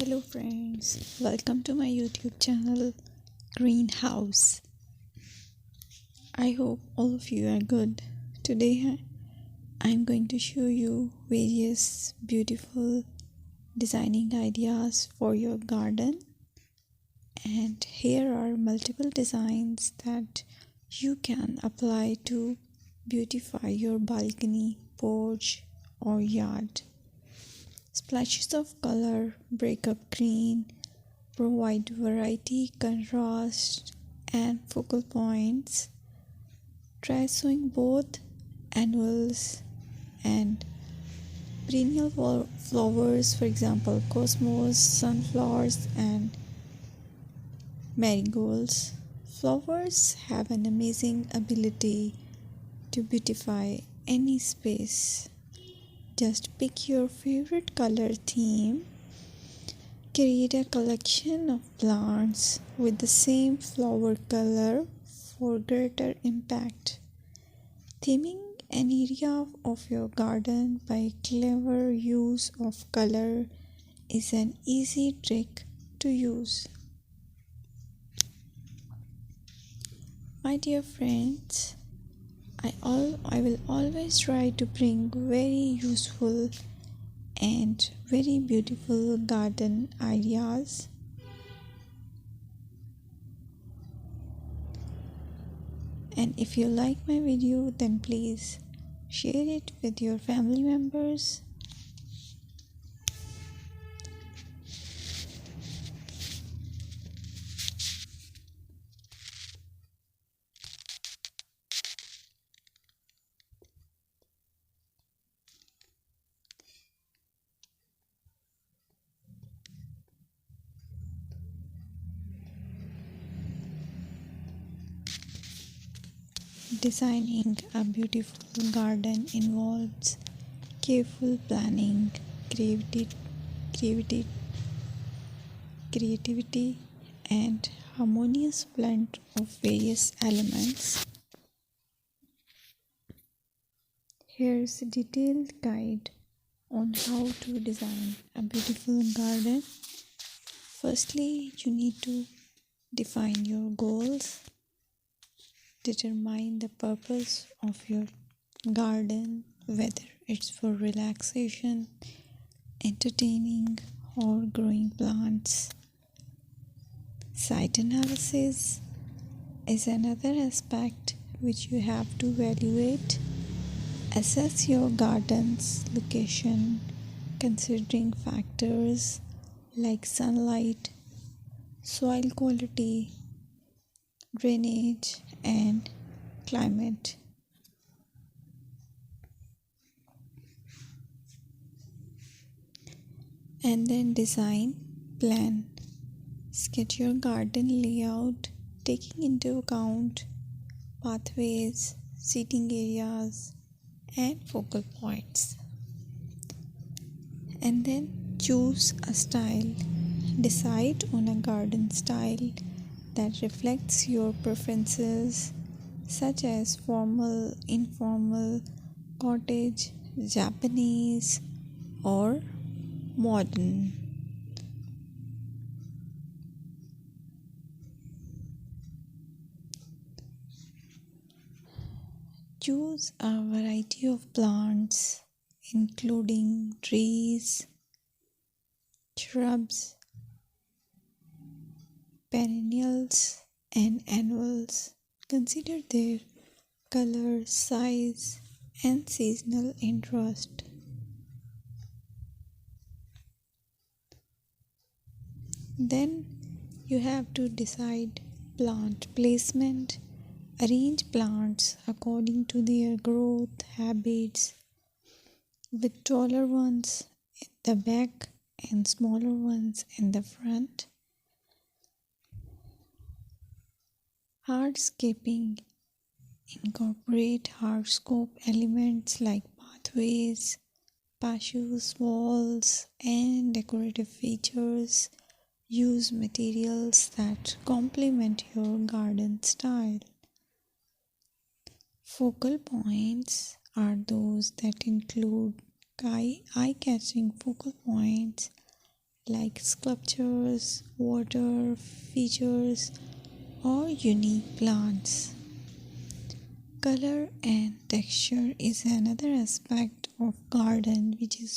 Hello friends, welcome to my YouTube channel Greenhouse. I hope all of you are good. Today I'm going to show you various beautiful designing ideas for your garden, and here are multiple designs that you can apply to beautify your balcony, porch or yard. Splashes of color break up green, provide variety, contrast, and focal points. Try sowing both annuals and perennial flowers, for example, cosmos, sunflowers, and marigolds. Flowers have an amazing ability to beautify any space. Just pick your favorite color theme. Create a collection of plants with the same flower color for greater impact. Theming an area of your garden by clever use of color is an easy trick to use. My dear friends, I will always try to bring very useful and very beautiful garden ideas. And if you like my video, then please share it with your family members. Designing a beautiful garden involves careful planning, creativity, creativity, and harmonious blend of various elements. Here's a detailed guide on how to design a beautiful garden. Firstly, you need to define your goals. Determine the purpose of your garden, whether it's for relaxation, entertaining, or growing plants. Site analysis is another aspect which you have to evaluate. Assess your garden's location, considering factors like sunlight, soil quality, drainage, and climate. And then design, plan. Sketch your garden layout, taking into account pathways, seating areas, and focal points. And then choose a style. Decide on a garden style that reflects your preferences, such as formal, informal, cottage, Japanese, or modern. Choose a variety of plants, including trees, shrubs, perennials, and annuals. Consider their color, size, and seasonal interest. Then you have to decide plant placement. Arrange plants according to their growth habits, with taller ones in the back and smaller ones in the front. Hardscaping. Incorporate hardscape elements like pathways, patios, walls, and decorative features. Use materials that complement your garden style. Focal points are those that include eye-catching focal points like sculptures, water features, or unique plants. Color and texture is another aspect of garden which is